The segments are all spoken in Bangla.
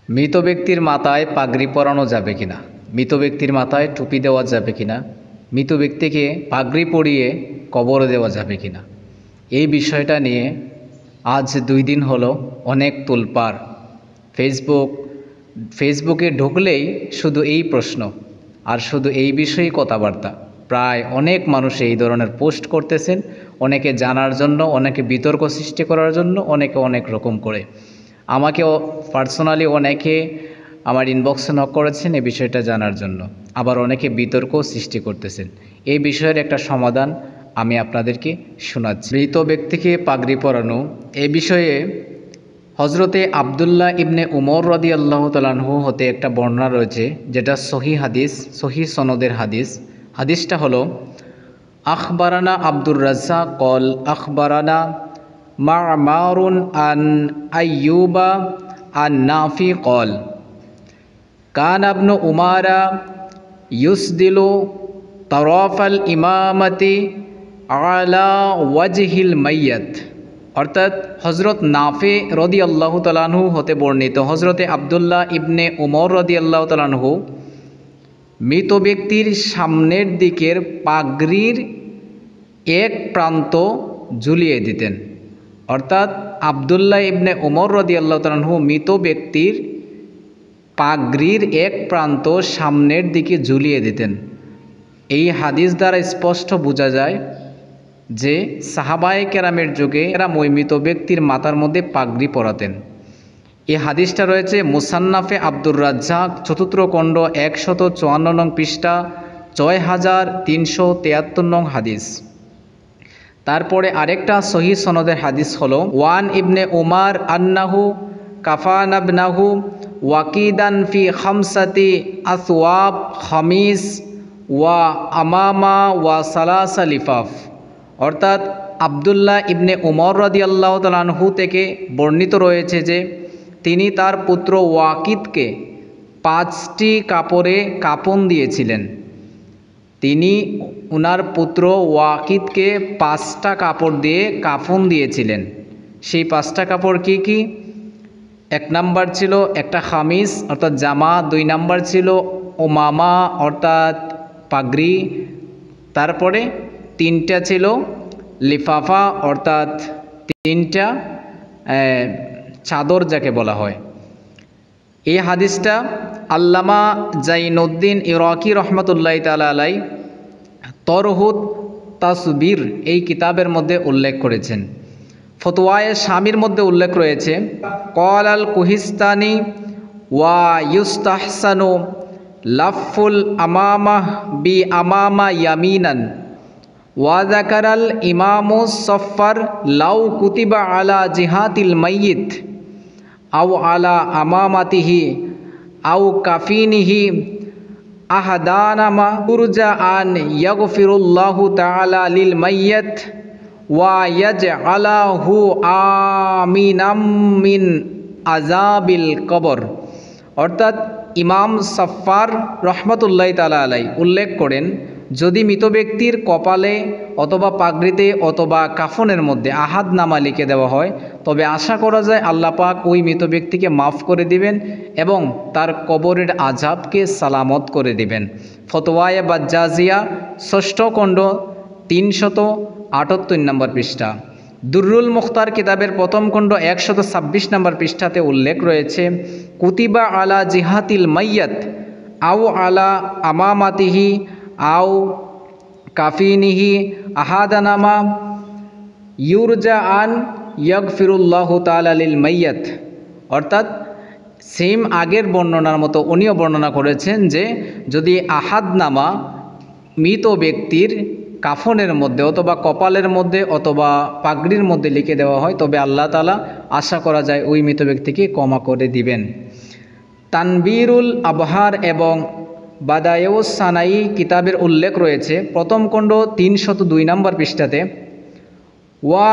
মৃত ব্যক্তির মাথায় পাগড়ি পরানো যাবে কিনা, মৃত ব্যক্তির মাথায় টুপি দেওয়া যাবে কিনা, মৃত ব্যক্তিকে পাগড়ি পরিয়ে কবর দেওয়া যাবে কিনা, এই বিষয়টা নিয়ে আজ 2 দিন হলো অনেক তোলপাড়। ফেসবুকে ঢুকলেই শুধু এই প্রশ্ন আর শুধু এই বিষয়েই কথাবার্তা। প্রায় অনেক মানুষ এই ধরনের পোস্ট করতেছেন, অনেকে জানার জন্য, অনেকে বিতর্ক সৃষ্টি করার জন্য, অনেকে অনেক রকম করে। আমাকেও পার্সোনালি অনেকে আমার ইনবক্সে নক করেছেন এই বিষয়টা জানার জন্য, আবার অনেকে বিতর্ক সৃষ্টি করতেছেন। এই বিষয়ের একটা সমাধান আমি আপনাদেরকে শোনাচ্ছি। মৃত ব্যক্তিকে পাগড়ি পরানো এই বিষয়ে হজরতে আবদুল্লাহ ইবনে উমর রাদিয়াল্লাহু তাআলা আনহু হতে একটা বর্ণনা রয়েছে, যেটা সহি হাদিস, সহি সনদের হাদিস। হাদিসটা হলো, আখবারানা আব্দুর রাজ্জাক কল আখবারানা মা'মারুন আন আইয়ুবা আন নাফি কল কানা ইবনু উমারা ইউসদিলু তারাফাল ইমামাতি আলা ওয়াজহিল মাইয়াত। অর্থাৎ হজরত নাফে রাদিয়াল্লাহু তাআলা আনহু হতে বর্ণিত, হজরতে আবদুল্লাহ ইবনে উমর রাদিয়াল্লাহু তাআলা আনহু মৃত ব্যক্তির সামনের দিকের পাগড়ির এক প্রান্ত ঝুলিয়ে দিতেন। অর্থাৎ আবদুল্লাহ ইবনে উমর রাদিয়াল্লাহু তাআলা আনহু মৃত ব্যক্তির পাগড়ির এক প্রান্ত সামনের দিকে ঝুলিয়ে দিতেন। এই হাদিস দ্বারা স্পষ্ট বোঝা যায় যে সাহাবায়ে কেরামের যুগে এরা মৃত ব্যক্তির মাথার মধ্যে পাগড়ি পরাতেন। এই হাদিসটা রয়েছে মুসান্নাফে আব্দুর রাজ্জাক ৪র্থ খণ্ড ১৫৪ নং পৃষ্ঠা ৬৩৭৩ নং হাদিস। তারপরে আরেকটা সহি সনদের হাদিস হলো, ওয়ান ইবনে উমার আন্নাহু কাফানাবনাহু ওয়াকিদান ফি খামসাতি আসওয়াব খামিস ওয়া আমামা ওয়া সালাসা লিফাফ। অর্থাৎ আবদুল্লাহ ইবনে উমর রাদিয়াল্লাহু তাআলা আনহু থেকে বর্ণিত রয়েছে যে তিনি তার পুত্র ওয়াকিদকে 5টি কাপড়ে কাফন দিয়েছিলেন। তিনি ওনার পুত্র ওয়াকিদকে 5টা কাপড় দিয়ে কাফন দিয়েছিলেন। সেই 5টা কাপড় কি কি? 1 নাম্বার ছিল একটা খামিস অর্থাৎ জামা, 2 নাম্বার ছিল ওমামা অর্থাৎ পাগড়ি, তারপরে 3টা ছিল লিফাফা অর্থাৎ 3টা চাদর যাকে বলা হয়। এই হাদিসটা আল্লামা জাইনুদ্দিন ইরাকি রহমতুল্লাহি তাআলা আলাই তরহুত তাসবির এই কিতাবের মধ্যে উল্লেখ করেছেন। ফতোয়ায়ে শামির মধ্যে উল্লেখ রয়েছে, কল আল কুহিস্তানি ওয়া ইউস্তাহসানু লাফুল আমামা বি আমামা ইয়ামিনান ওয়া যাকারাল ইমামু সফার লাউ কুতিবা আলা জিহাতিল মাইয়িত আও আলা আমামাতিহি আও কাফিনিহি আহাদানামা তুরজা আন ইয়াগফিরুল্লাহু তাআলা লিল মাইয়িত ওয়া ইয়াজআলাহু আমিনাম মিন আযাবিল কবর। অর্থাৎ ইমাম সফার রহমতুল্লাহি তাআলা আলাই উল্লেখ করেন, যদি মৃত ব্যক্তির কপালে অথবা পাগড়িতে অথবা কাফনের মধ্যে আহাদনামা লিখে দেওয়া হয়, তবে আশা করা যায় আল্লাহ পাক ওই মৃত ব্যক্তিকে মাফ করে দিবেন এবং তার কবরের আযাবকে সালামত করে দিবেন। ফতোয়ায়ে বাজ্জাজিয়া ৬ষ্ঠ খণ্ড ৩৭৮ নম্বর পৃষ্ঠা। দুররুল মুখতার কিতাবের ১ম খণ্ড ১২৬ নম্বর পৃষ্ঠাতে উল্লেখ রয়েছে, কুতিবা আলা জিহাতিল মাইয়াত আও আলা আমামাতিহি আও কাফিনিহি আহাদানামা ইউরজা আন ইয়াগফিরুল্লাহু তাআলা লিল মাইয়াত। অর্থাৎ সেম আগের বর্ণনার মতো উনিও বর্ণনা করেছেন যে যদি আহাদনামা মৃত ব্যক্তির কাফনের মধ্যে অথবা কপালের মধ্যে অথবা পাগড়ির মধ্যে লিখে দেওয়া হয়, তবে আল্লাহ তাআলা আশা করা যায় ওই মৃত ব্যক্তিকে ক্ষমা করে দিবেন। তানবীরুল আবহার এবং বাদায়েউস সানাই কিতাবের উল্লেখ রয়েছে ১ম খণ্ড ৩০২ নম্বর পৃষ্ঠাতে, ওয়া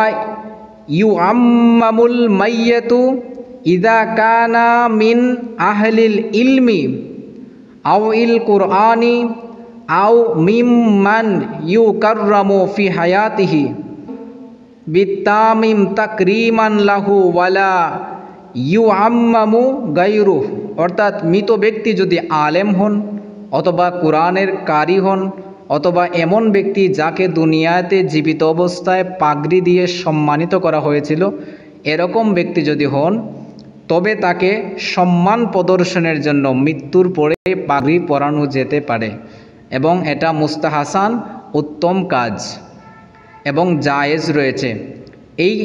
ইউআম্মামুল মাইয়াতু ইযা কানা মিন আহলিল ইলমি আও ইল কুরআনি আও মিম্মান ইউকাররামু ফি হায়াতিহি বিতামিম তাকরিমান লাহু ওয়ালা ইউআম্মামু গায়রুহু। অর্থাৎ মৃত ব্যক্তি যদি আলেম হন অথবা কোরআনের কারি হন অথবা এমন ব্যক্তি যাকে দুনিয়াতে জীবিত অবস্থায় পাগড়ি দিয়ে সম্মানিত করা হয়েছিল, এরকম ব্যক্তি যদি হন তবে তাকে সম্মান প্রদর্শনের জন্য মৃত্যুর পরে পাগড়ি পরানো যেতে পারে এবং এটা মুস্তাহাসান উত্তম কাজ এবং জায়েজ রয়েছে। এই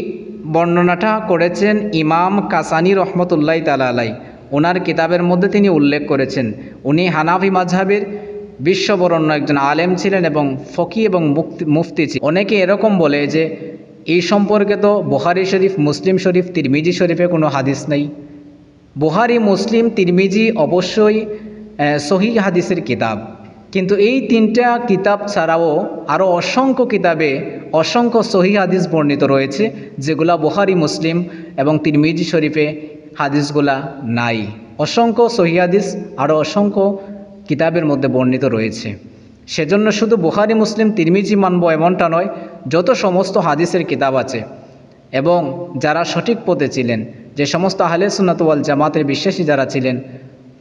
বর্ণনাটা করেছেন ইমাম কাসানি রহমতুল্লাহ তাআলা আলাইহি, ওনার কিতাবের মধ্যে তিনি উল্লেখ করেছেন। উনি হানাফি মাযহাবের বিশ্ববরণ্য একজন আলেম ছিলেন এবং ফকি এবং মুফতি ছিলেন। অনেকে এরকম বলে যে এই সম্পর্কে তো বুখারী শরীফ, মুসলিম শরীফ, তিরমিজি শরীফে কোনো হাদিস নেই। বুখারী, মুসলিম, তিরমিজি অবশ্যই সহিহ হাদিসের কিতাব, কিন্তু এই তিনটা কিতাব ছাড়াও আরও অসংখ্য কিতাবে অসংখ্য সহিহ হাদিস বর্ণিত রয়েছে, যেগুলা বুখারী, মুসলিম এবং তিরমিজি শরীফে হাদিসগুলা নাই। অসংখ্য সহিহ হাদিস আরও অসংখ্য কিতাবের মধ্যে বর্ণিত রয়েছে। সেজন্য শুধু বুখারী, মুসলিম, তিরমিজি মানব এমনটা নয়, যত সমস্ত হাদিসের কিতাব আছে এবং যারা সঠিক পথে ছিলেন, যে সমস্ত আহলে সুন্নাত ওয়াল জামাতের বিশ্বাসী যারা ছিলেন,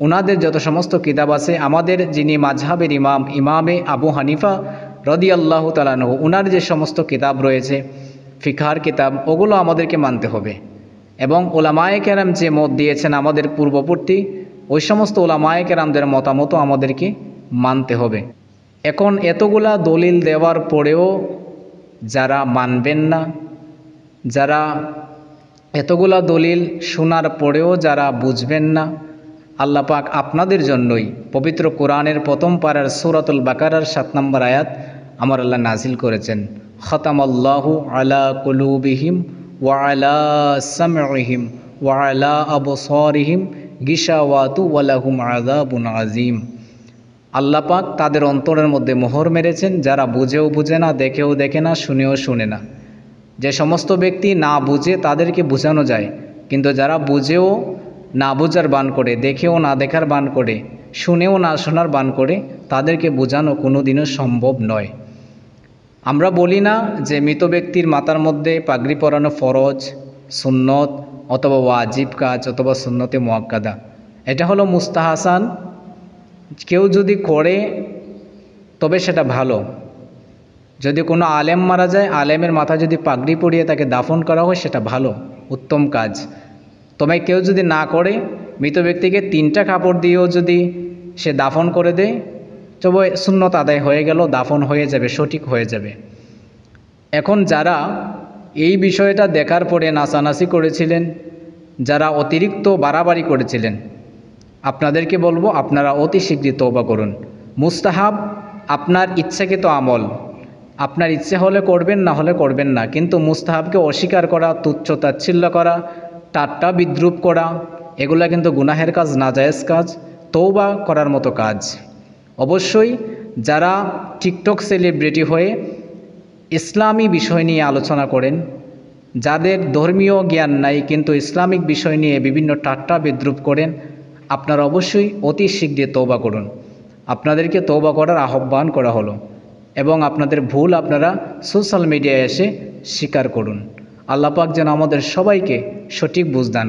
ওনাদের যত সমস্ত কিতাব আছে, আমাদের যিনি মাযহাবের ইমাম, ইমামে আবু হানিফা রাদিয়াল্লাহু তাআলা আনহু, ওনার যে সমস্ত কিতাব রয়েছে ফিকহার কিতাব, ওগুলো আমাদেরকে মানতে হবে। এবং উলামায়ে কেরাম যে মত দিয়েছেন আমাদের পূর্ববর্তী, ওই সমস্ত উলামায়ে কেরামদের মতামতও আমাদেরকে মানতে হবে। এখন এতগুলা দলিল দেওয়ার পরেও যারা মানবেন না, যারা এতগুলা দলিল শোনার পরেও যারা বুঝবেন না, আল্লাহ পাক আপনাদের জন্যই পবিত্র কোরআনের প্রথম পারার সূরাতুল বাকারার 7 নম্বর আয়াত আমার আল্লাহ নাজিল করেছেন, খতামাল্লাহু আলা কুলুবিহিম ওয়া আলা সামইহিম ওয়া আলা আবসারিহিম গিশাওয়াতু ওয়া লাহুম আযাবুন আযীম। আল্লাহ পাক তাদের অন্তরের মধ্যে মোহর মেরেছেন, যারা বুঝেও বুঝে না, দেখেও দেখে না, শুনেও শুনে না। যে সমস্ত ব্যক্তি না বুঝে তাদেরকে বোঝানো যায়, কিন্তু যারা বুঝেও না বোঝার বান করে, দেখেও না দেখার বান করে, শুনেও না শোনার বান করে, তাদেরকে বোঝানো কোনোদিনও সম্ভব নয়। আমরা বলি না যে মৃত ব্যক্তির মাথার মধ্যে পাগড়ি পরানো ফরজ, সুন্নত অথবা ওয়াজিব কাজ অথবা সুন্নতে মুআক্কাদা। এটা হলো মুস্তাহাসান, কেউ যদি করে তবে সেটা ভালো। যদি কোনো আলেম মারা যায়, আলেমের মাথায় যদি পাগড়ি পরিয়ে তাকে দাফন করা হয়, সেটা ভালো, উত্তম কাজ। তবে কেউ যদি না করে, মৃত ব্যক্তিকে 3টা কাপড় দিয়েও যদি সে দাফন করে দেয়, তবে সুন্নত আদায় হয়ে গেল, দাফন হয়ে যাবে, সঠিক হয়ে যাবে। এখন যারা এই বিষয়টা দেখার পরে নাচানাচি করেছিলেন, যারা অতিরিক্ত বাড়াবাড়ি করেছিলেন, আপনাদেরকে বলবো আপনারা অতি শীঘ্রই তওবা করুন। মুস্তাহাব আপনার ইচ্ছাকৃত আমল, আপনার ইচ্ছে হলে করবেন, না হলে করবেন না, কিন্তু মুস্তাহাবকে অস্বীকার করা, তুচ্ছ তাচ্ছিল্য করা, ঠাট্টা বিদ্রূপ করা, এগুলা কিন্তু গুনাহের কাজ, নাজায়েজ কাজ, তওবা করার মতো কাজ। অবশ্যই যারা টিকটক সেলিব্রিটি হয়ে ইসলামী বিষয় নিয়ে আলোচনা করেন, যাদের ধর্মীয় জ্ঞান নাই কিন্তু ইসলামিক বিষয় নিয়ে বিভিন্ন ঠাট্টা বিদ্রূপ করেন, আপনারা অবশ্যই অতি শীঘ্রই তওবা করুন। আপনাদেরকে তওবা করার আহ্বান করা হলো এবং আপনাদের ভুল আপনারা সোশ্যাল মিডিয়ায় এসে স্বীকার করুন। আল্লাহ পাক যেন আমাদের সবাইকে সঠিক বুঝ দান